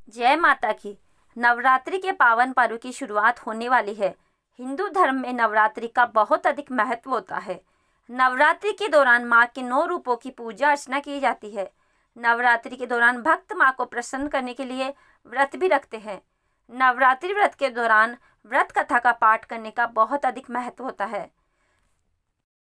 जय माता की। नवरात्रि के पावन पर्व की शुरुआत होने वाली है। हिंदू धर्म में नवरात्रि का बहुत अधिक महत्व होता है। नवरात्रि के दौरान माँ के 9 रूपों की पूजा अर्चना की जाती है। नवरात्रि के दौरान भक्त माँ को प्रसन्न करने के लिए व्रत भी रखते हैं। नवरात्रि व्रत के दौरान व्रत कथा का पाठ करने का बहुत अधिक महत्व होता है।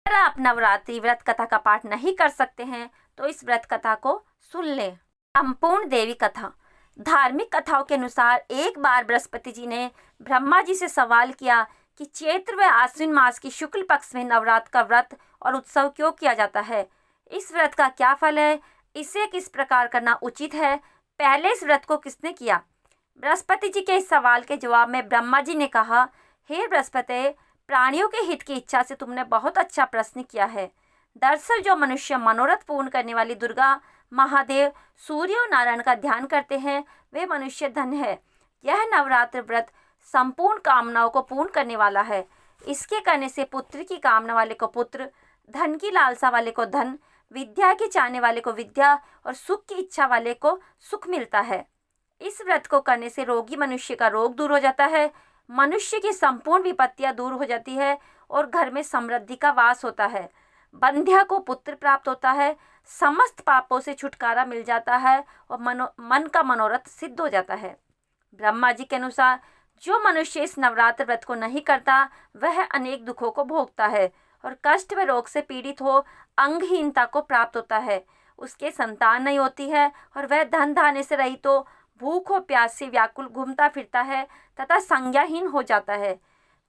अगर आप नवरात्रि व्रत कथा का पाठ नहीं कर सकते हैं तो इस व्रत कथा को सुन लें। संपूर्ण देवी कथा। धार्मिक कथाओं के अनुसार एक बार बृहस्पति जी ने ब्रह्मा जी से सवाल किया कि चैत्र व आश्विन मास की शुक्ल पक्ष में नवरात्र का व्रत और उत्सव क्यों किया जाता है, इस व्रत का क्या फल है, इसे किस प्रकार करना उचित है, पहले इस व्रत को किसने किया। बृहस्पति जी के इस सवाल के जवाब में ब्रह्मा जी ने कहा, हे बृहस्पति, प्राणियों के हित की इच्छा से तुमने बहुत अच्छा प्रश्न किया है। दरअसल जो मनुष्य मनोरथ पूर्ण करने वाली दुर्गा, महादेव, सूर्य और नारायण का ध्यान करते हैं वे मनुष्य धन है। यह नवरात्र व्रत संपूर्ण कामनाओं को पूर्ण करने वाला है। इसके करने से पुत्र की कामना वाले को पुत्र, धन की लालसा वाले को धन, विद्या की चाहने वाले को विद्या और सुख की इच्छा वाले को सुख मिलता है। इस व्रत को करने से रोगी मनुष्य का रोग दूर हो जाता है, मनुष्य की संपूर्ण विपत्तियां दूर हो जाती है और घर में समृद्धि का वास होता है। बंध्या को पुत्र प्राप्त होता है, समस्त पापों से छुटकारा मिल जाता है और मन का मनोरथ सिद्ध हो जाता है। ब्रह्मा जी के अनुसार जो मनुष्य इस नवरात्र व्रत को नहीं करता वह अनेक दुखों को भोगता है और कष्ट व रोग से पीड़ित हो अंगहीनता को प्राप्त होता है। उसके संतान नहीं होती है और वह धन धान्य से रहित हो भूख और प्यास से व्याकुल घूमता फिरता है तथा संज्ञाहीन हो जाता है।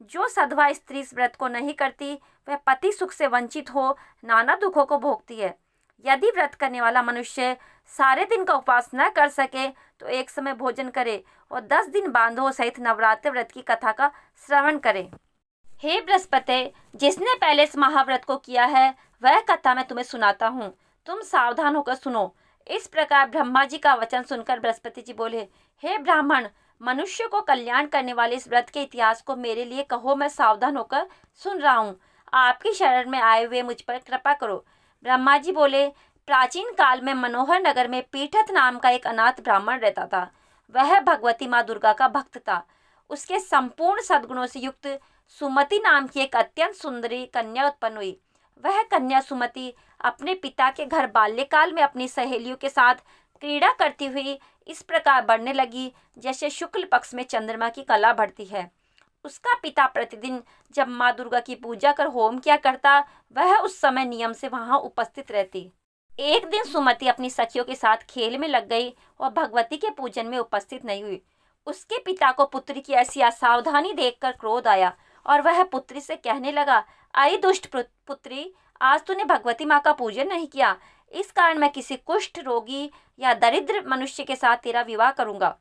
जो सधवा स्त्री इस व्रत को नहीं करती वह पति सुख से वंचित हो नाना दुखों को भोगती है। यदि व्रत करने वाला मनुष्य सारे दिन का उपवास न कर सके तो एक समय भोजन करे और 10 दिन बांधवों सहित नवरात्र व्रत की कथा का श्रवण करे। हे बृहस्पति, जिसने पहले इस महाव्रत को किया है वह कथा मैं तुम्हें सुनाता हूँ, तुम सावधान होकर सुनो। इस प्रकार ब्रह्मा जी का वचन सुनकर बृहस्पति जी बोले, हे ब्राह्मण, मनुष्य को कल्याण करने वाले इस व्रत के इतिहास को मेरे लिए कहो, मैं सावधान होकर सुन रहा हूँ। आपकी शरण में आए हुए मुझ पर कृपा करो। ब्रह्मा जी बोले, प्राचीन काल में मनोहर नगर में पीठत नाम का एक अनाथ ब्राह्मण रहता था। वह भगवती माँ दुर्गा का भक्त था। उसके संपूर्ण सद्गुणों से युक्त सुमति नाम की एक अत्यंत सुंदरी कन्या उत्पन्न हुई। वह कन्या सुमति अपने पिता के घर बाल्यकाल में अपनी सहेलियों के साथ क्रीड़ा करती हुई इस प्रकार बढ़ने लगी जैसे शुक्ल पक्ष में चंद्रमा की कला बढ़ती है। उसका पिता प्रतिदिन जब माँ दुर्गा की पूजा कर होम किया करता वह उस समय नियम से वहां उपस्थित रहती। एक दिन सुमति अपनी सखियों के साथ खेल में लग गई और भगवती के पूजन में उपस्थित नहीं हुई। उसके पिता को पुत्री की ऐसी असावधानी देखकर क्रोध आया और वह पुत्री से कहने लगा, अरे दुष्ट पुत्री, आज तूने भगवती माँ का पूजन नहीं किया, इस कारण मैं किसी कुष्ठ रोगी या दरिद्र मनुष्य के साथ तेरा विवाह करूंगा।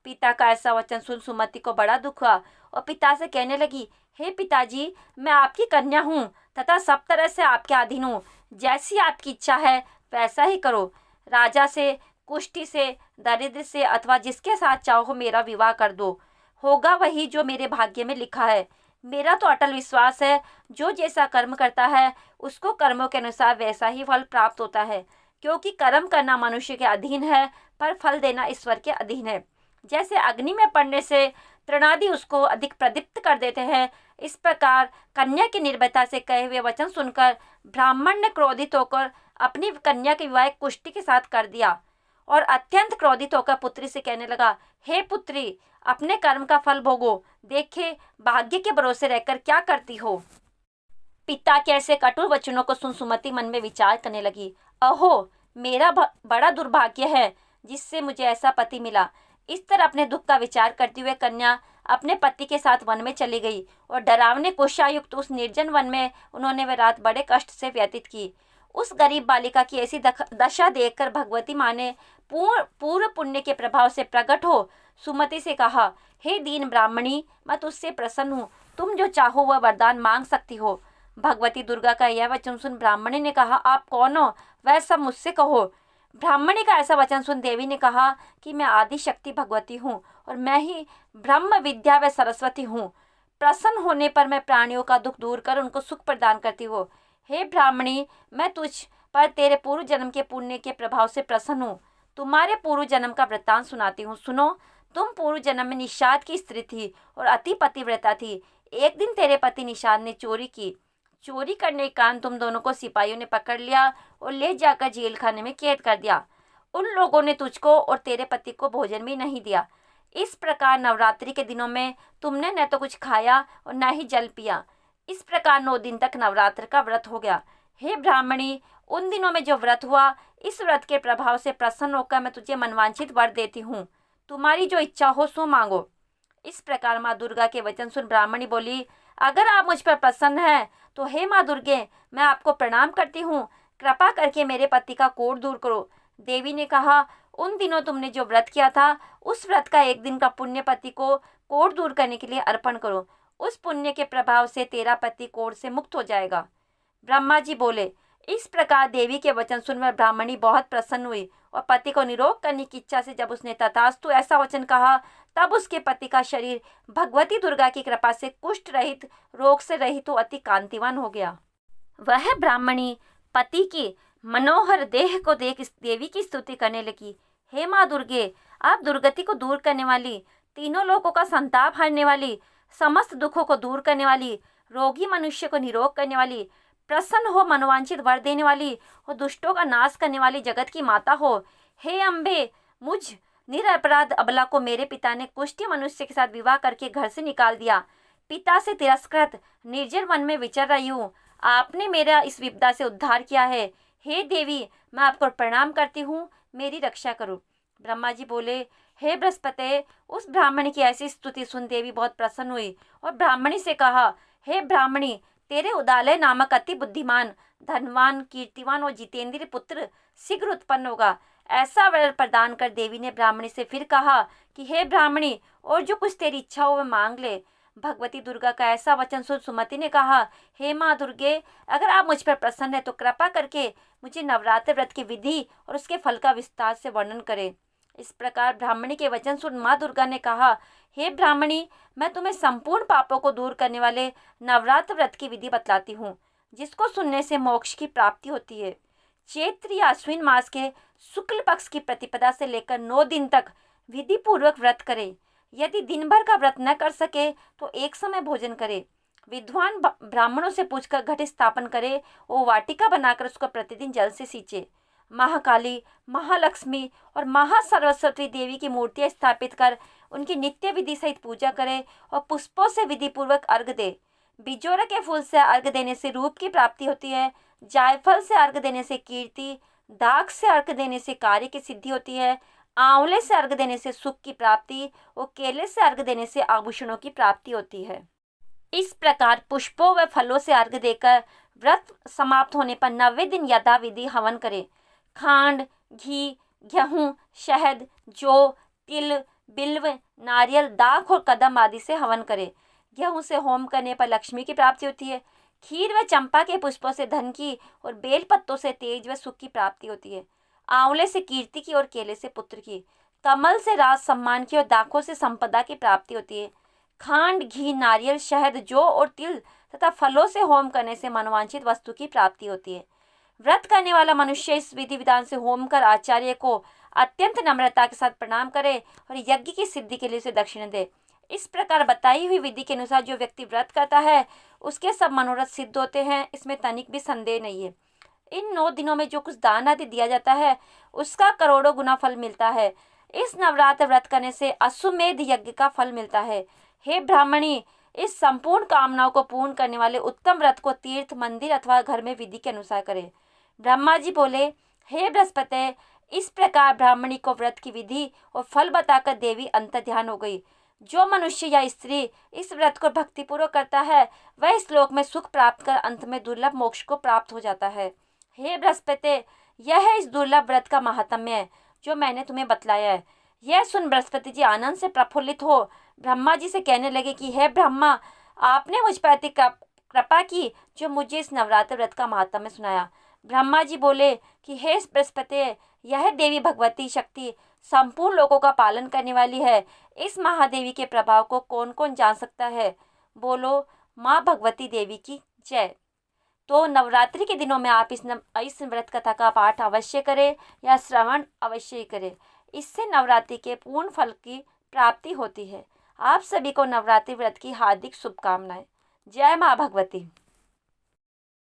पिता का ऐसा वचन सुन सुमति को बड़ा दुख हुआ और पिता से कहने लगी, हे पिताजी, मैं आपकी कन्या हूँ तथा सब तरह से आपके अधीन हूँ। जैसी आपकी इच्छा है वैसा ही करो। राजा से, कुष्ठी से, दरिद्र से अथवा जिसके साथ चाहो मेरा विवाह कर दो। होगा वही जो मेरे भाग्य में लिखा है। मेरा तो अटल विश्वास है, जो जैसा कर्म करता है उसको कर्मों के अनुसार वैसा ही फल प्राप्त होता है, क्योंकि कर्म करना मनुष्य के अधीन है पर फल देना ईश्वर के अधीन है। जैसे अग्नि में पड़ने से तृणादि उसको अधिक प्रदीप्त कर देते हैं, इस प्रकार कन्या की निर्भयता से कहे हुए वचन सुनकर ब्राह्मण ने क्रोधित होकर अपनी कन्या के विवाह कुष्ठी के साथ कर दिया और अत्यंत क्रोधित होकर पुत्री से कहने लगा, हे पुत्री, अपने कर्म का फल भोगो, देखे भाग्य के भरोसे रहकर क्या करती हो। पिता के ऐसे कटु वचनों को सुन सुमति मन में विचार करने लगी, अहो, मेरा बड़ा दुर्भाग्य है जिससे मुझे ऐसा पति मिला। इस तरह अपने दुख का विचार करते हुए कन्या अपने पति के साथ वन में चली गई और डरावने कुशायुक्त उस निर्जन वन में उन्होंने वह रात बड़े कष्ट से व्यतीत की। उस गरीब बालिका की ऐसी दशा देखकर भगवती माँ ने पूर्व पुण्य के प्रभाव से प्रकट हो सुमति से कहा, हे दीन ब्राह्मणी, मैं तुझसे प्रसन्न हूँ, तुम जो चाहो वह वरदान मांग सकती हो। भगवती दुर्गा का यह वचन सुन ब्राह्मणी ने कहा, आप कौन हो, वह सब मुझसे कहो। ब्राह्मणी का ऐसा वचन सुन देवी ने कहा कि मैं आदि शक्ति भगवती हूँ और मैं ही ब्रह्म विद्या व सरस्वती हूँ। प्रसन्न होने पर मैं प्राणियों का दुख दूर कर उनको सुख प्रदान करती हूँ। हे ब्राह्मणी, मैं तुझ पर तेरे पूर्व जन्म के पुण्य के प्रभाव से प्रसन्न हूँ। तुम्हारे पूर्व जन्म का वृत्तांत सुनाती हूँ, सुनो। तुम पूर्व जन्म में निषाद की स्त्री थी और अति पतिव्रता थी। एक दिन तेरे पति निषाद ने चोरी की। चोरी करने के कारण तुम दोनों को सिपाहियों ने पकड़ लिया और ले जाकर जेल खाने में कैद कर दिया। उन लोगों ने तुझको और तेरे पति को भोजन भी नहीं दिया। इस प्रकार नवरात्रि के दिनों में तुमने न तो कुछ खाया और न ही जल पिया। इस प्रकार 9 दिन तक नवरात्र का व्रत हो गया। हे ब्राह्मणी, उन दिनों में जो व्रत हुआ, इस व्रत के प्रभाव से प्रसन्न होकर मैं तुझे मनवांछित वर देती हूँ। तुम्हारी जो इच्छा हो सो मांगो। इस प्रकार माँ दुर्गा के वचन सुन ब्राह्मणी बोली, अगर आप मुझ पर प्रसन्न हैं तो हे माँ दुर्गे, मैं आपको प्रणाम करती हूँ। कृपा करके मेरे पति का कोढ़ दूर करो। देवी ने कहा, उन दिनों तुमने जो व्रत किया था, उस व्रत का एक दिन का पुण्य पति को कोढ़ दूर करने के लिए अर्पण करो। उस पुण्य के प्रभाव से तेरा पति कोढ़ से मुक्त हो जाएगा। ब्रह्मा जी बोले। इस प्रकार देवी के वचन सुनकर ब्राह्मणी बहुत प्रसन्न हुई और पति को निरोग करने की इच्छा से जब उसने तथास्तु ऐसा वचन कहा, तब उसके पति का शरीर भगवती दुर्गा की कृपा से कुष्ठ रहित, रोग से रहित, अति कांतिवान हो गया। वह ब्राह्मणी पति की मनोहर देह को देख इस देवी की स्तुति करने लगी। हे माँ दुर्गे, आप दुर्गति को दूर करने वाली, तीनों लोगों का संताप हरने वाली, समस्त दुखों को दूर करने वाली, रोगी मनुष्य को निरोग करने वाली, प्रसन्न हो मनोवांछित वर देने वाली और दुष्टों का नाश करने वाली जगत की माता हो। हे अम्बे, मुझ निरपराध अबला को मेरे पिता ने कुष्ठी मनुष्य के साथ विवाह करके घर से निकाल दिया। पिता से तिरस्कृत निर्जन वन में विचर रही हूँ। आपने मेरा इस विपदा से उद्धार किया है। हे देवी, मैं आपको प्रणाम करती हूँ, मेरी रक्षा करो। ब्रह्मा जी बोले, हे बृहस्पति, उस ब्राह्मणी की ऐसी स्तुति सुन देवी बहुत प्रसन्न हुई और ब्राह्मणी से कहा, हे ब्राह्मणी, तेरे उदालय नामक अति बुद्धिमान, धनवान, कीर्तिवान और जितेंद्रिय पुत्र शीघ्र उत्पन्न होगा। ऐसा वर प्रदान कर देवी ने ब्राह्मणी से फिर कहा कि हे ब्राह्मणी, और जो कुछ तेरी इच्छा हो वह मांग ले। भगवती दुर्गा का ऐसा वचन सुन सुमति ने कहा, हे माँ दुर्गे, अगर आप मुझ पर प्रसन्न है तो कृपा करके मुझे नवरात्र व्रत की विधि और उसके फल का विस्तार से वर्णन करें। इस प्रकार ब्राह्मणी के वचन सुन माँ दुर्गा ने कहा, हे ब्राह्मणी, मैं तुम्हें संपूर्ण पापों को दूर करने वाले नवरात्र व्रत की विधि बतलाती हूँ, जिसको सुनने से मोक्ष की प्राप्ति होती है। चैत्र या अश्विन मास के शुक्ल पक्ष की प्रतिपदा से लेकर 9 दिन तक विधि पूर्वक व्रत करें। यदि दिन भर का व्रत न कर सके तो एक समय भोजन करे। विद्वान ब्राह्मणों से पूछकर घट स्थापन करे और वाटिका बनाकर उसको प्रतिदिन जल से सींचे। महाकाली, महालक्ष्मी और महासरस्वती देवी की मूर्तियां स्थापित कर उनकी नित्य विधि सहित पूजा करे और पुष्पों से विधि पूर्वक अर्घ दे। बिजोरा के फूल से अर्घ देने से रूप की प्राप्ति होती है। जायफल से अर्घ देने से कीर्ति, दाख से अर्घ देने से कार्य की सिद्धि होती है। आंवले से अर्घ देने से सुख की प्राप्ति और केले से अर्घ देने से आभूषणों की प्राप्ति होती है। इस प्रकार पुष्पों व फलों से अर्घ देकर व्रत समाप्त होने पर 90 दिन यथाविधि हवन करें। खांड, घी, गेहूँ, शहद, जौ, तिल, बिल्व, नारियल, दाख और कदम आदि से हवन करें। गेहूँ से होम करने पर लक्ष्मी की प्राप्ति होती है। खीर व चंपा के पुष्पों से धन की और बेल पत्तों से तेज व सुख की प्राप्ति होती है। आंवले से कीर्ति की और केले से पुत्र की, कमल से राज सम्मान की और दाखों से संपदा की प्राप्ति होती है। खांड, घी, नारियल, शहद, जौ और तिल तथा फलों से होम करने से मनोवांछित वस्तु की प्राप्ति होती है। व्रत करने वाला मनुष्य इस विधि विधान से होम कर आचार्य को अत्यंत नम्रता के साथ प्रणाम करे और यज्ञ की सिद्धि के लिए उसे दक्षिणा दे। इस प्रकार बताई हुई विधि के अनुसार जो व्यक्ति व्रत करता है उसके सब मनोरथ सिद्ध होते हैं, इसमें तनिक भी संदेह नहीं है। इन 9 दिनों में जो कुछ दान आदि दिया जाता है उसका करोड़ों गुना फल मिलता है। इस नवरात्र व्रत करने से अश्वमेध यज्ञ का फल मिलता है। हे ब्राह्मणी, इस संपूर्ण कामनाओं को पूर्ण करने वाले उत्तम व्रत को तीर्थ, मंदिर अथवा घर में विधि के अनुसार करें। ब्रह्मा जी बोले, हे बृहस्पति, इस प्रकार ब्राह्मणी को व्रत की विधि और फल बताकर देवी अंतर्ध्यान हो गई। जो मनुष्य या स्त्री इस व्रत को भक्तिपूर्वक करता है वह इस लोक में सुख प्राप्त कर अंत में दुर्लभ मोक्ष को प्राप्त हो जाता है। हे बृहस्पति, यह है इस दुर्लभ व्रत का महात्म्य है जो मैंने तुम्हें बतलाया है। यह सुन बृहस्पति जी आनंद से प्रफुल्लित हो ब्रह्मा जी से कहने लगे कि हे ब्रह्मा, आपने मुझ पर अति कृपा की जो मुझे इस नवरात्र व्रत का महात्म्य सुनाया। ब्रह्मा जी बोले कि हे बृहस्पति, यह देवी भगवती शक्ति संपूर्ण लोगों का पालन करने वाली है। इस महादेवी के प्रभाव को कौन कौन जान सकता है? बोलो, माँ भगवती देवी की जय। तो नवरात्रि के दिनों में आप इस व्रत कथा का पाठ अवश्य करें या श्रवण अवश्य करें। इससे नवरात्रि के पूर्ण फल की प्राप्ति होती है। आप सभी को नवरात्रि व्रत की हार्दिक शुभकामनाएं। जय माँ भगवती।